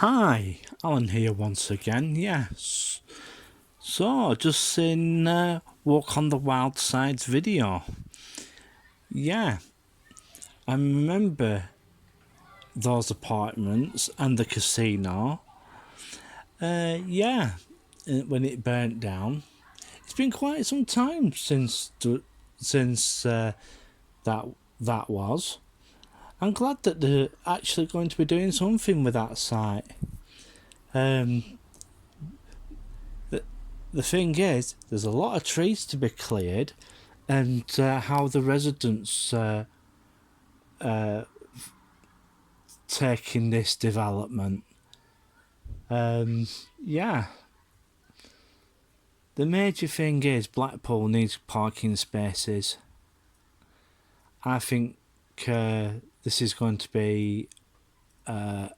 Hi, Alan here once again. Yes. So, just seen Walk on the Wild Side's video. Yeah, I remember those apartments and the casino. Yeah, when it burnt down. It's been quite some time since that that was. I'm glad that they're actually going to be doing something with that site. Um, the thing is, there's a lot of trees to be cleared, and how the residents taking this development. Yeah, the major thing is Blackpool needs parking spaces. I think this is going to be a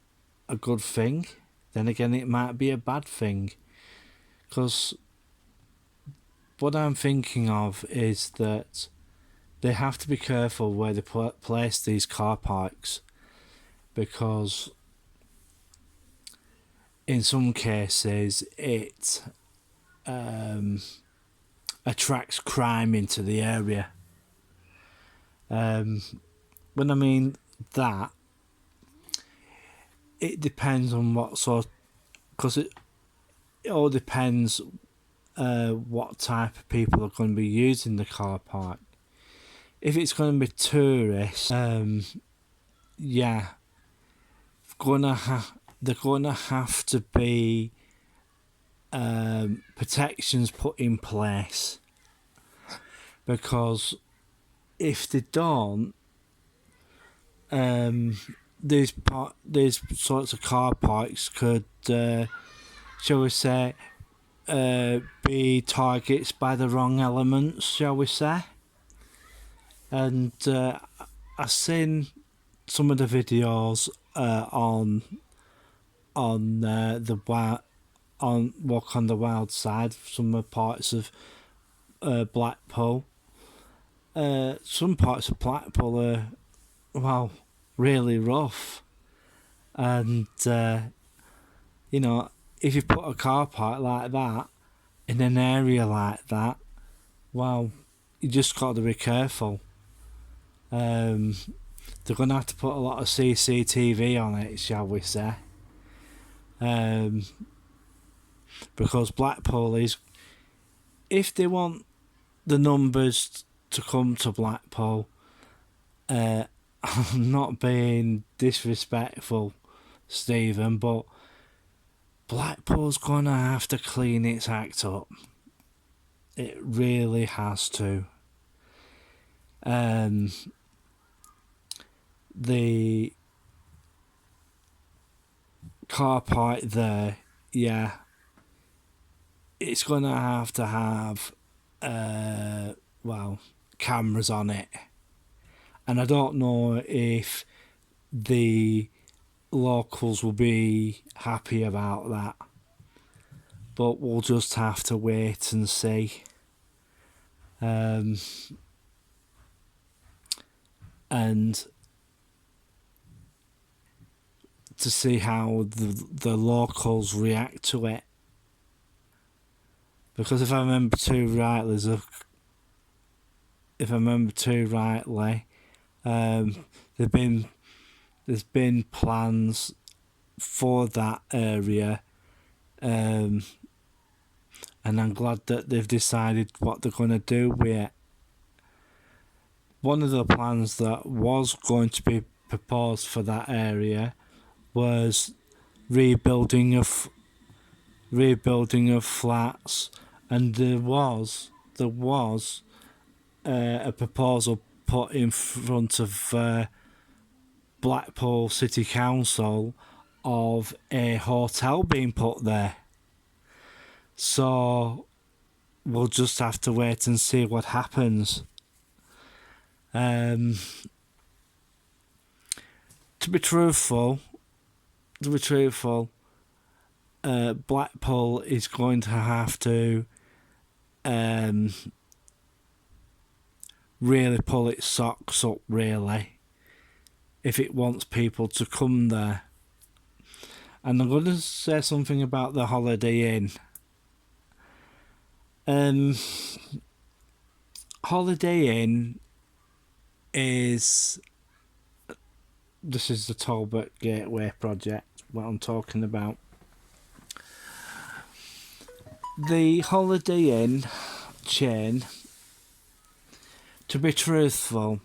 good thing. Then again, it might be a bad thing, because what I'm thinking of is that they have to be careful where they place these car parks, because in some cases it attracts crime into the area. When I mean that, it depends on what sort, because it all depends what type of people are going to be using the car park. If it's going to be tourists, yeah, they're gonna have to be protections put in place, because if they don't, these sorts of car parks could, shall we say, be targets by the wrong elements, shall we say? And I've seen some of the videos on on Walk on the Wild Side, some of parts of Blackpool. Some parts of Blackpool are, well, really rough, and you know, if you put a car park like that in an area like that, well, you just got to be careful. They're going to have to put a lot of CCTV on it, shall we say, because Blackpool is, if they want the numbers to come to Blackpool, I'm not being disrespectful, Stephen, but Blackpool's going to have to clean its act up. It really has to. The car park there, yeah, it's going to have well, cameras on it. And I don't know if the locals will be happy about that, but we'll just have to wait and see. And to see how the locals react to it, because if I remember too rightly, there's been plans for that area, and I'm glad that they've decided what they're going to do with it. One of the plans that was going to be proposed for that area was rebuilding of flats, and there was a proposal put in front of Blackpool City Council of a hotel being put there. So we'll just have to wait and see what happens. To be truthful, Blackpool is going to have to really pull its socks up, really, if it wants people to come there. And I'm going to say something about the Holiday Inn. Holiday Inn is... This is the Talbot Gateway project, what I'm talking about. The Holiday Inn chain, to be truthful,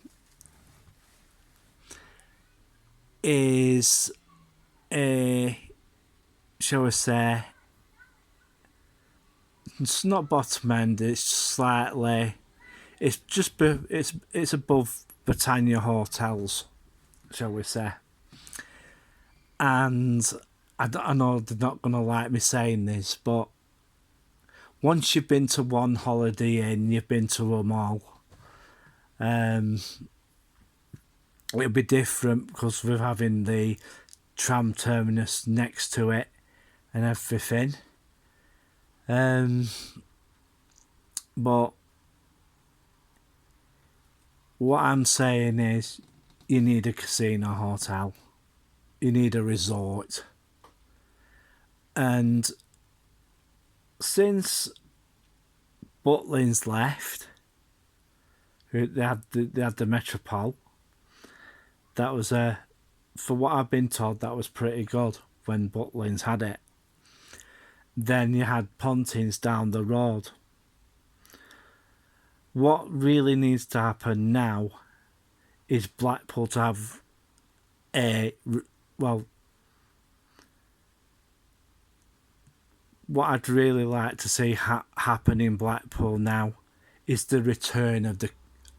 is a, shall we say, it's not bottom end, it's slightly, it's above Britannia hotels, shall we say. And I know they're not going to like me saying this, but once you've been to one Holiday Inn, you've been to them all. It'll be different because we're having the tram terminus next to it and everything. But what I'm saying is, you need a casino hotel. You need a resort. And since Butlins left, they had the Metropole. That was for what I've been told, that was pretty good when Butlins had it. Then you had Pontins down the road. What really needs to happen now is Blackpool to have what I'd really like to see happen in Blackpool now is the return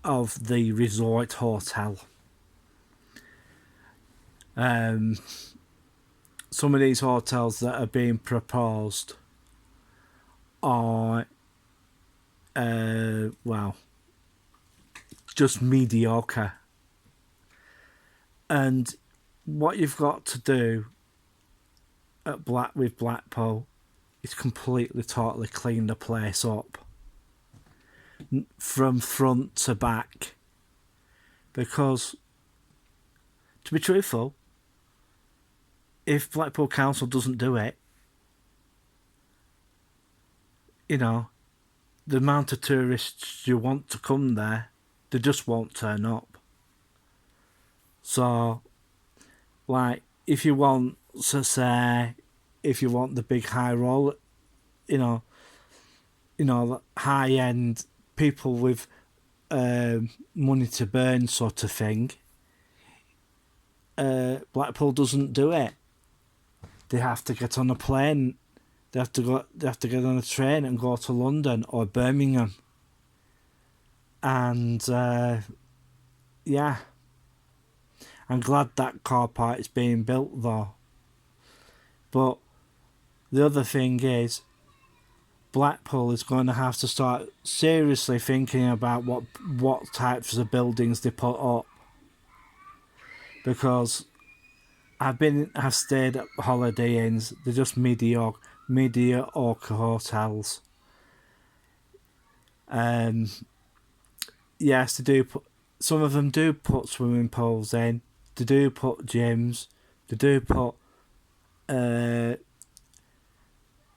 of the resort hotel. Some of these hotels that are being proposed are just mediocre. And what you've got to do with Blackpool is completely, totally clean the place up from front to back. Because, to be truthful, if Blackpool Council doesn't do it, the amount of tourists you want to come there, they just won't turn up. So, if you want the big high roll, high end people with money to burn sort of thing, Blackpool doesn't do it. They have to get on a plane. They have to get on a train and go to London or Birmingham. And I'm glad that car park is being built though. But the other thing is, Blackpool is going to have to start seriously thinking about what types of buildings they put up. Because I've stayed at Holiday Inns. They're just mediocre hotels. Yes, they do some of them do put swimming pools in. They do put gyms. They do put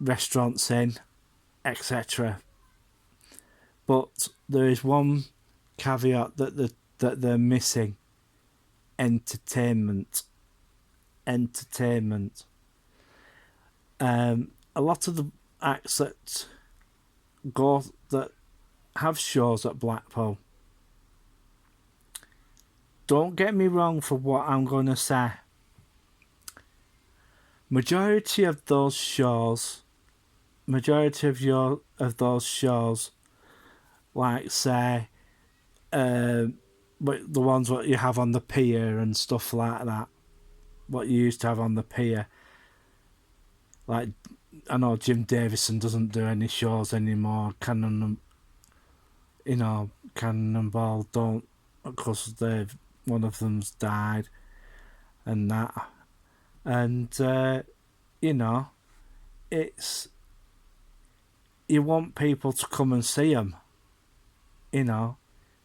restaurants in, etc. But there is one caveat that they're missing: entertainment. A lot of the acts that have shows at Blackpool, don't get me wrong for what I'm going to say, majority of those shows, like say the ones what you have on the pier and stuff like that, what you used to have on the pier, like I know Jim Davison doesn't do any shows anymore. Cannonball don't, because one of them's died, and that, and it's, you want people to come and see them,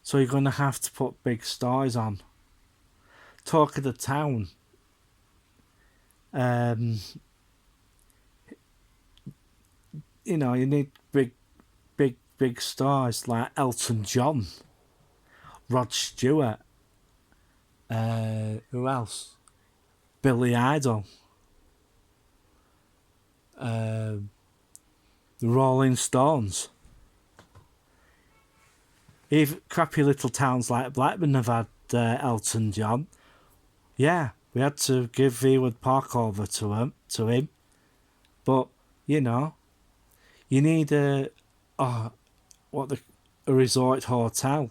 so you're gonna have to put big stars on. Talk of the Town. you need big stars like Elton John, Rod Stewart, who else? Billy Idol, the Rolling Stones. Even crappy little towns like Blackburn have had Elton John. Yeah, we had to give Vieward Park over to him. But, you need a resort hotel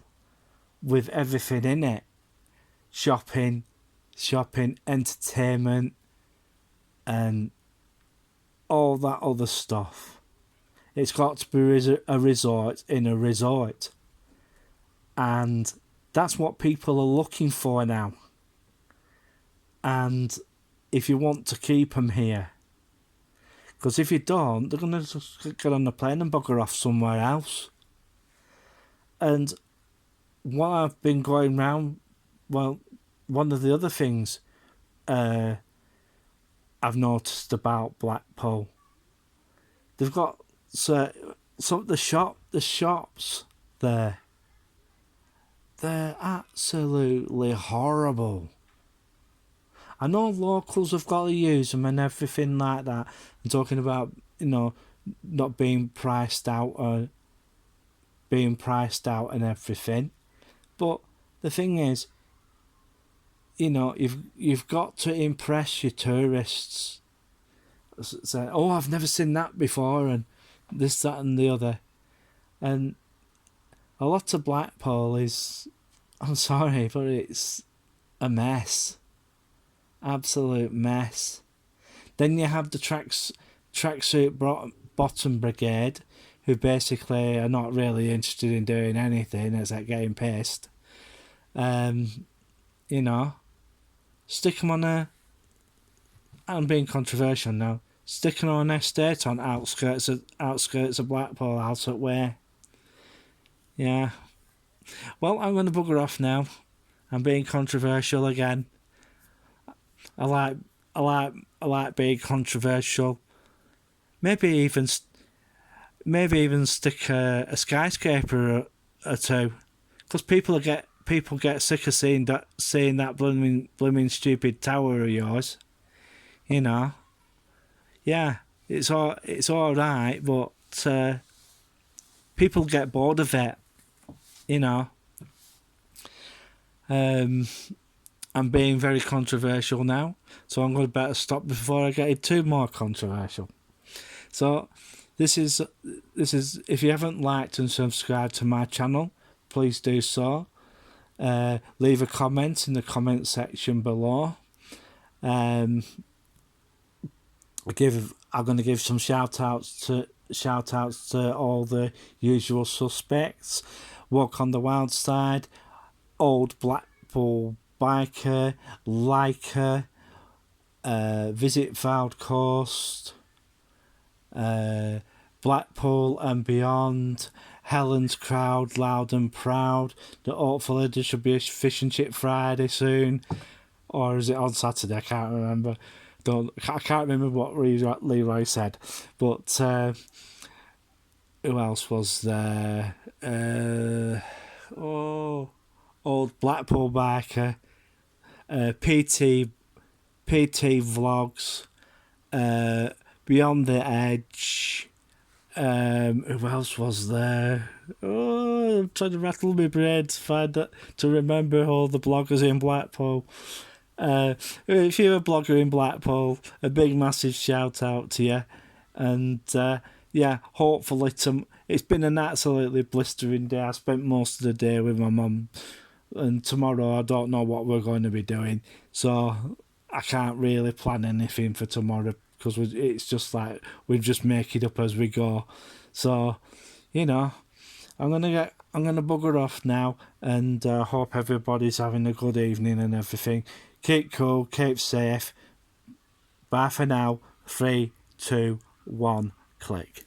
with everything in it. Shopping, entertainment, and all that other stuff. It's got to be a resort in a resort. And that's what people are looking for now. And if you want to keep them here, because if you don't, they're going to just get on the plane and bugger off somewhere else. And what I've been going round, well, one of the other things I've noticed about Blackpool, they've got some the shops there. They're absolutely horrible. I know locals have got to use them and everything like that. I'm talking about, not being priced out and everything. But the thing is, you've got to impress your tourists. Say, oh, I've never seen that before, and this, that, and the other. And a lot of Blackpool is, I'm sorry, but it's a mess. Absolute mess. Then you have the tracksuit bottom brigade, who basically are not really interested in doing anything except getting pissed. Stick them on I'm being controversial now. Stick them on an estate on outskirts of Blackpool, out at Way. Yeah. Well, I'm going to bugger off now. I'm being controversial again. I like being controversial. Maybe even stick a skyscraper or two, because people get sick of seeing that blooming stupid tower of yours. Yeah, it's all right, but people get bored of it. I'm being very controversial now, so I'm going to better stop before I get too more controversial. So this is if you haven't liked and subscribed to my channel, please do so. Leave a comment in the comment section below. I'm going to give some shout outs to all the usual suspects: Walk on the Wild Side, Old Blackpool Biker, Leica, Visit Vowed Coast, Blackpool and Beyond, Helen's Crowd, Loud and Proud. Hopefully there should be a Fish and Chip Friday soon, or is it on Saturday? I can't remember. I can't remember what Leroy said, but who else was there? Old Blackpool Biker, PT Vlogs, Beyond the Edge. Who else was there? Oh, I'm trying to rattle my brain to remember all the bloggers in Blackpool. If you're a blogger in Blackpool, a big massive shout out to you. And hopefully it's been an absolutely blistering day. I spent most of the day with my mum, and tomorrow I don't know what we're going to be doing, so I can't really plan anything for tomorrow, because it's just like we just make it up as we go. So I'm gonna bugger off now, and hope everybody's having a good evening and everything. Keep cool, keep safe. Bye for now. 3, 2, 1, click.